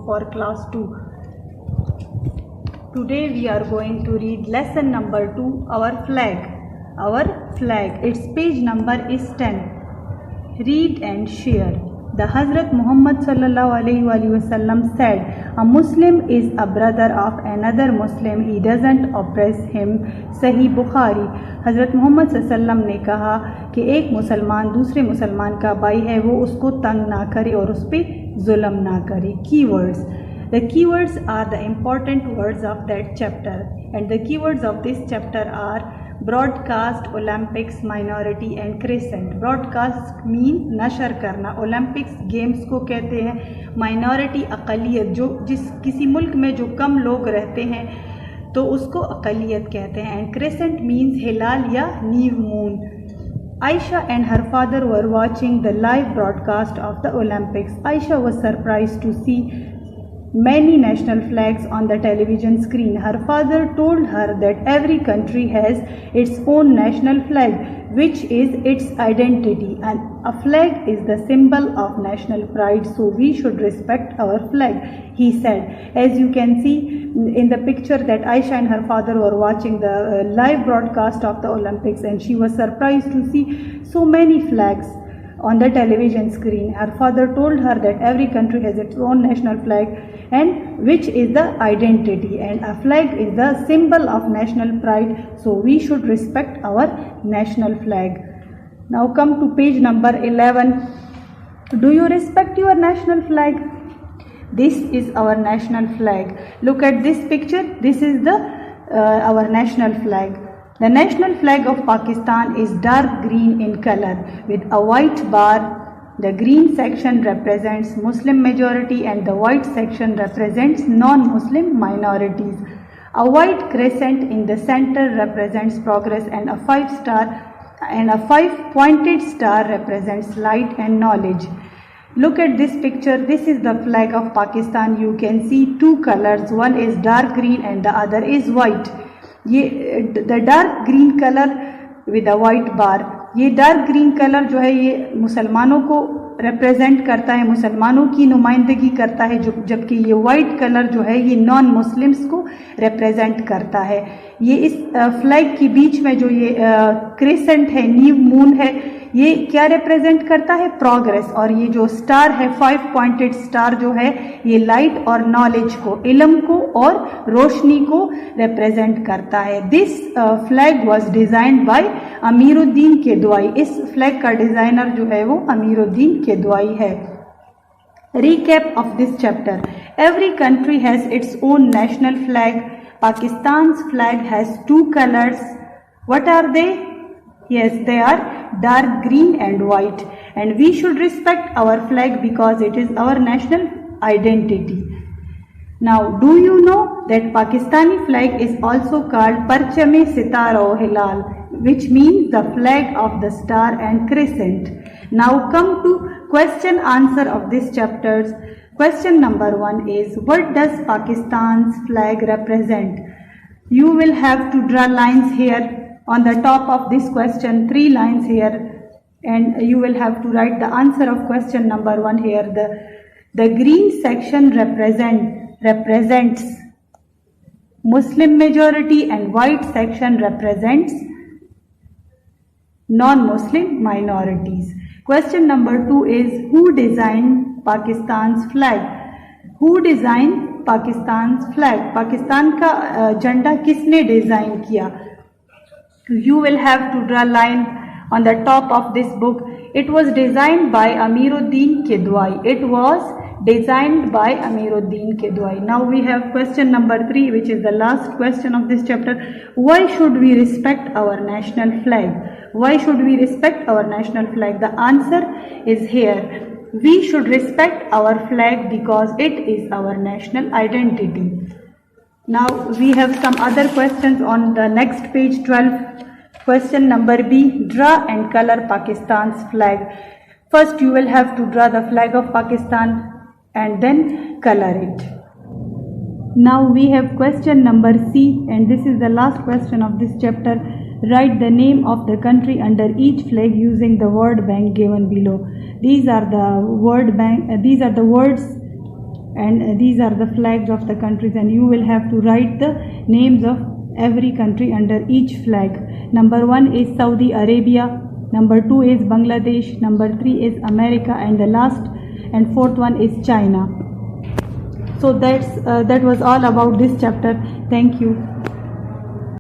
for class 2. Today we are going to read lesson number 2, our flag. Our flag, its page number is 10. Read and share. The Hazrat Muhammad sallallahu alaihi wasallam said, a Muslim is a brother of another Muslim, he doesn't oppress him. सही बुखारी। हज़रत मोहम्मद सल्लल्लाहु अलैहि वसल्लम ने कहा कि एक मुसलमान दूसरे मुसलमान का भाई है, वो उसको तंग ना करे और उस पर जुल्म ना करे। Keywords. The keywords are the important words of that chapter, and the keywords of this chapter are broadcast, Olympics, minority and crescent. Broadcast mean नशर करना, Olympics गेम्स को कहते हैं, minority अक़लियत, जो किसी मुल्क में जो कम लोग रहते हैं तो उसको अक़लियत कहते हैं, and crescent means हिलाल या new moon. Aisha and her father were watching the live broadcast of the Olympics. Aisha was surprised to see many national flags on the television screen. Her father told her that every country has its own national flag, which is its identity, and a flag is the symbol of national pride, so we should respect our flag, he said. As you can see in the picture that Aisha and her father were watching the live broadcast of the Olympics, and she was surprised to see so many flags on the television screen. Her father told her that every country has its own national flag, and which is the identity, and a flag is the symbol of national pride, so we should respect our national flag. Now come to page number 11. Do you respect your national flag? This is our national flag. Look at this picture. This is the our national flag. The national flag of Pakistan is dark green in color with a white bar. The green section represents Muslim majority and the white section represents non-Muslim minorities. A white crescent in the center represents progress, and a 5-pointed star represents light and knowledge. Look at this picture. This is the flag of Pakistan. You can see two colors. One is dark green and the other is white. The dark green color with a white bar, ये dark green colour जो है ये मुसलमानों को represent करता है, मुसलमानों की नुमाइंदगी करता है, जबकि ये वाइट कलर जो है ये नॉन मुस्लिम्स को रिप्रेजेंट करता है। ये इस फ्लैग के बीच में जो ये क्रेसेंट है, न्यू मून है, ये क्या रिप्रेजेंट करता है? प्रोग्रेस। और ये जो स्टार है, 5-पॉइंटेड स्टार जो है, ये लाइट और नॉलेज को, इल्म को और रोशनी को रिप्रेजेंट करता है। This flag was designed by Amiruddin Kidwai. इस फ्लैग का डिजाइनर जो है वो अमीरुद्दीन किदवाई है। Recap of this chapter. Every country has its own national flag. Pakistan's flag has two colors. What are they? Yes, they are dark green and white. And we should respect our flag because it is our national identity. Now, do you know that Pakistani flag is also called Parcham-e Sitara o Hilal, which means the flag of the star and crescent. Now come to question answer of this chapters. Question number 1 is, what does Pakistan's flag represent? You will have to draw lines here on the top of this question, 3 lines here, and you will have to write the answer of question number 1 here. The green section represents Muslim majority and white section represents non-Muslim minorities. Question number 2 is, who designed Pakistan's flag? Who designed Pakistan's flag? Pakistan का झंडा किसने design किया? You will have to draw line on the top of this book. It was designed by Amiruddin Kidwai. It was designed by Amiruddin Kidwai. Now we have question number 3, which is the last question of this chapter. Why should we respect our national flag? Why should we respect our national flag? The answer is here. We should respect our flag because it is our national identity. Now we have some other questions on the next page 12. Question number B, draw and color Pakistan's flag. First you will have to draw the flag of Pakistan and then color it. Now we have question number C, and this is the last question of this chapter. Write the name of the country under each flag using the word bank given below. These are the word bank. These are the words and these are the flags of the countries, and you will have to write the names of every country under each flag. Number 1 is Saudi Arabia, number 2 is Bangladesh, number 3 is America, and the last and fourth one is China. So that was all about this chapter. Thank you.